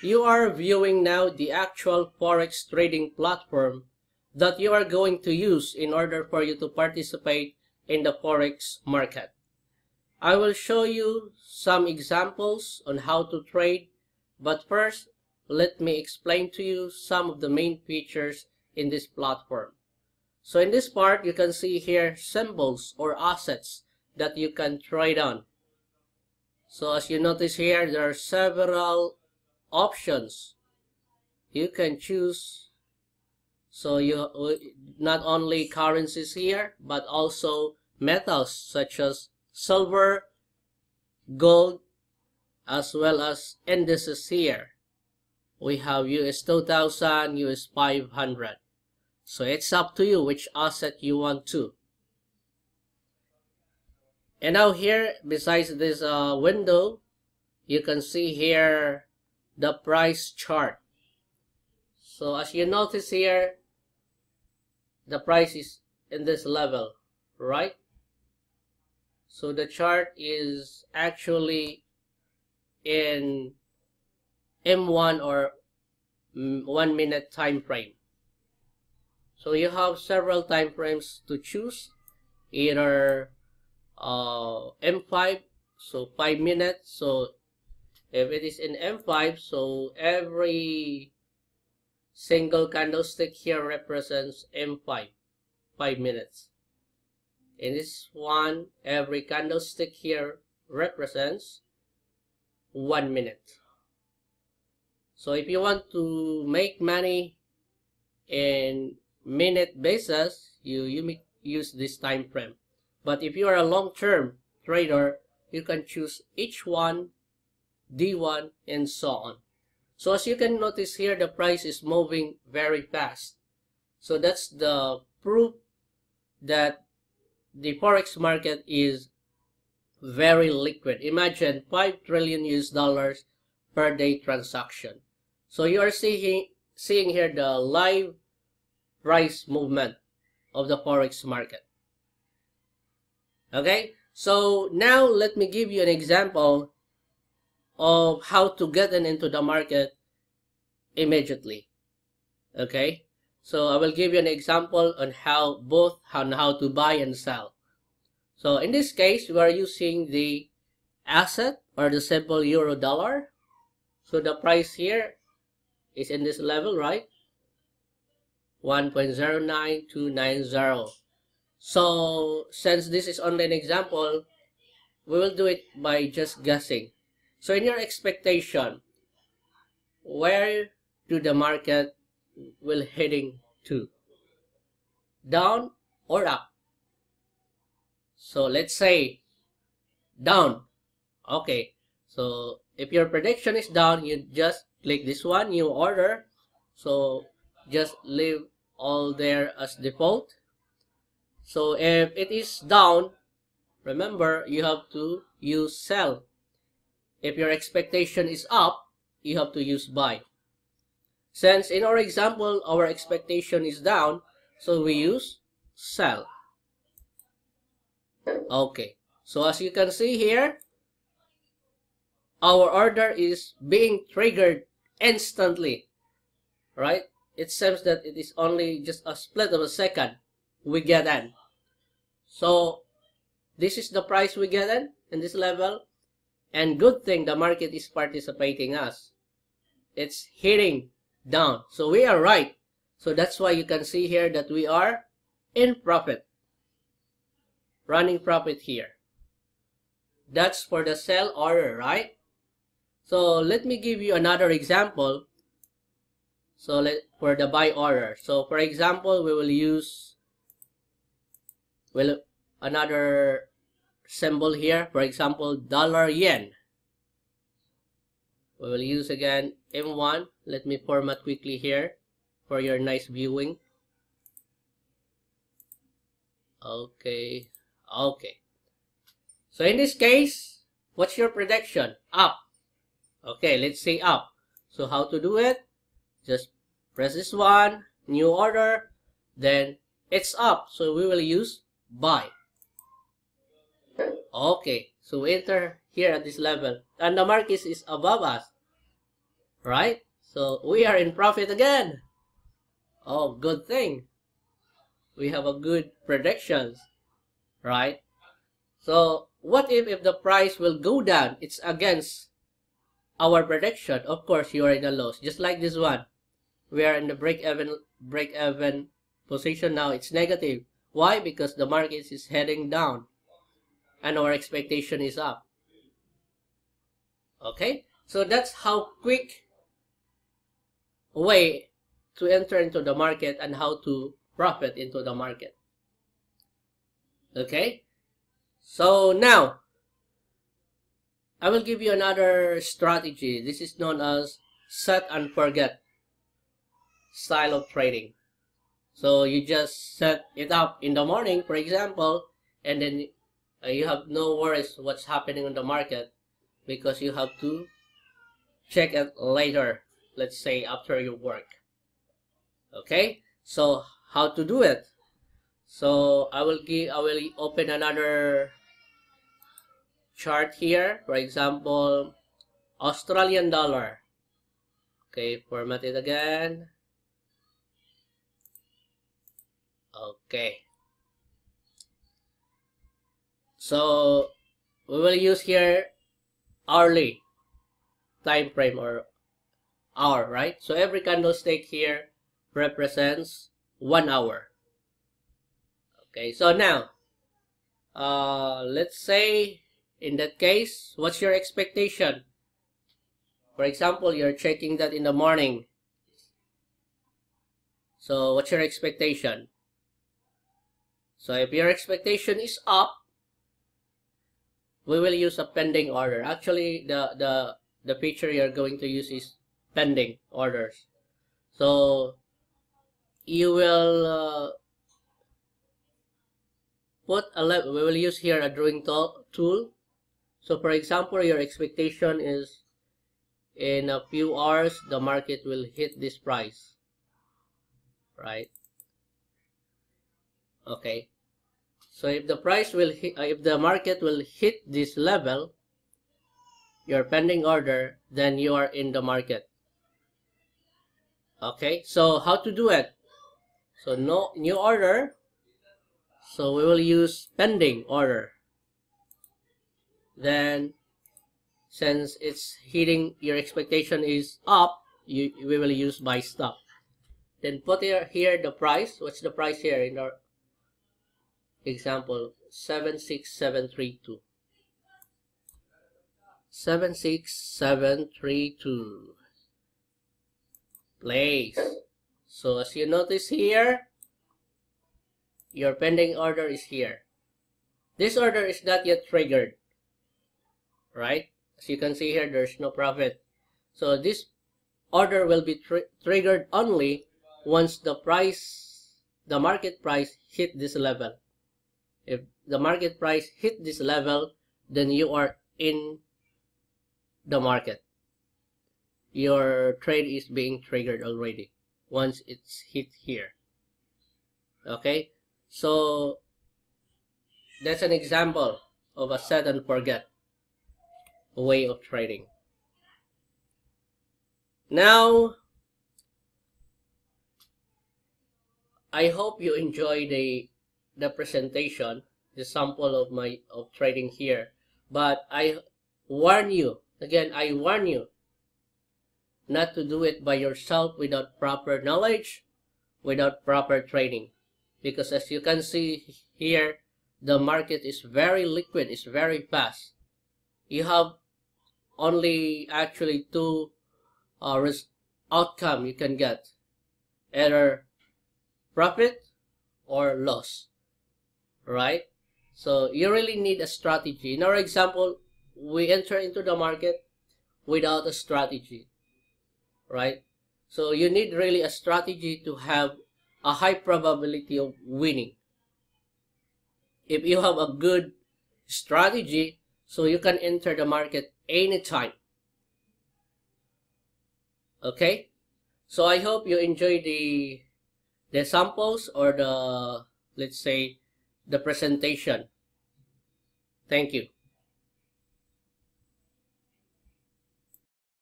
You are viewing now the actual Forex trading platform that you are going to use in order for you to participate in the Forex market. I will show you some examples on how to trade, but first, let me explain to you some of the main features in this platform. So in this part, you can see here symbols or assets that you can trade on. So as you notice here, there are several options you can choose. So you not only currencies here, but also metals such as silver, gold, as well as indices here. We have US 2000, US 500. So it's up to you which asset you want to. And now here, besides this window, you can see here the price chart. So as you notice here, the price is in this level, right? So the chart is actually in M1 or 1 minute time frame. So you have several time frames to choose, either M5, so 5 minutes. So if it is in M5, so every single candlestick here represents M5, 5 minutes. In this one, every candlestick here represents 1 minute. So if you want to make money in minute basis, you may use this time frame. But if you are a long-term trader, you can choose H1, D1, and so on. So as you can notice here, the price is moving very fast. So that's the proof that the Forex market is very liquid. Imagine 5 trillion US dollars per day transaction. So you are seeing here the live price movement of the Forex market. Okay, so now let me give you an example of how to get into the market immediately. Okay, so I will give you an example on how to buy and sell. So in this case, we are using the asset or the simple euro dollar. So the price here is in this level, right? 1.09290. So since this is only an example, we will do it by just guessing. So in your expectation, where do the market will heading to? Down or up? So let's say down. Okay, so if your prediction is down, you just click this one, new order. So just leave all there as default. So if it is down, remember you have to use sell. If your expectation is up, you have to use buy. Since in our example, our expectation is down, so we use sell. Okay, so as you can see here, our order is being triggered instantly, right? It seems that it is only just a split of a second we get in. So this is the price we get in this level, and good thing the market is participating us. It's hitting down, so we are right. So that's why you can see here that we are in profit, running profit here. That's for the sell order, right? So let me give you another example. So for the buy order. So for example, we will use another symbol here. For example, dollar yen. We will use again M1. Let me format quickly here for your nice viewing. Okay. So in this case, what's your prediction? Up. Okay, let's say up. So how to do it? Just press this one, new order, then it's up. So we will use buy. Okay, so we enter here at this level, and the market is above us. right? So we are in profit again. Oh, good thing. We have a good predictions, right? So what if the price will go down? It's against our prediction. Of course, you are in a loss. Just like this one. We are in the break-even position now. It's negative. Why? Because the market is heading down and our expectation is up. Okay? So that's how quick way to enter into the market and how to profit into the market. Okay? So now, I will give you another strategy. This is known as set and forget style of trading. So you just set it up in the morning, for example, and then you have no worries what's happening on the market because you have to check it later, let's say after your work. Okay, so how to do it? So I will open another chart here. For example, Australian dollar. Okay, format it again. Okay. So we will use here hourly time frame or hour, right? So every candlestick here represents 1 hour. Okay, so now let's say in that case, what's your expectation? For example, you're checking that in the morning. So what's your expectation? So if your expectation is up, we will use a pending order. Actually, the picture you're going to use is pending orders. So you will we will use here a drawing tool. So for example, your expectation is in a few hours the market will hit this price, right? Okay, so if the price will hit, if the market will hit this level, your pending order, then you are in the market. Okay, so how to do it? So no new order, so we will use pending order. Then since it's hitting, your expectation is up, we will use buy stop. Then put here the price. What's the price here in our example? 76732. 76732. Place. So as you notice here, your pending order is here. This order is not yet triggered, right? As you can see here, there's no profit. So this order will be triggered only once the market price hit this level. If the market price hit this level, then you are in the market. Your trade is being triggered already once it's hit here. Okay, so that's an example of a set and forget way of trading. Now, I hope you enjoy the presentation, the sample of trading here. But I warn you, again, I warn you not to do it by yourself without proper knowledge, without proper training. Because as you can see here, the market is very liquid, it's very fast. You have only actually two outcome you can get, either profit or loss, right? So you really need a strategy. In our example, we enter into the market without a strategy, right? So you need really a strategy to have a high probability of winning. If you have a good strategy, so you can enter the market anytime. Okay, so I hope you enjoy the samples or the, let's say, the presentation. Thank you.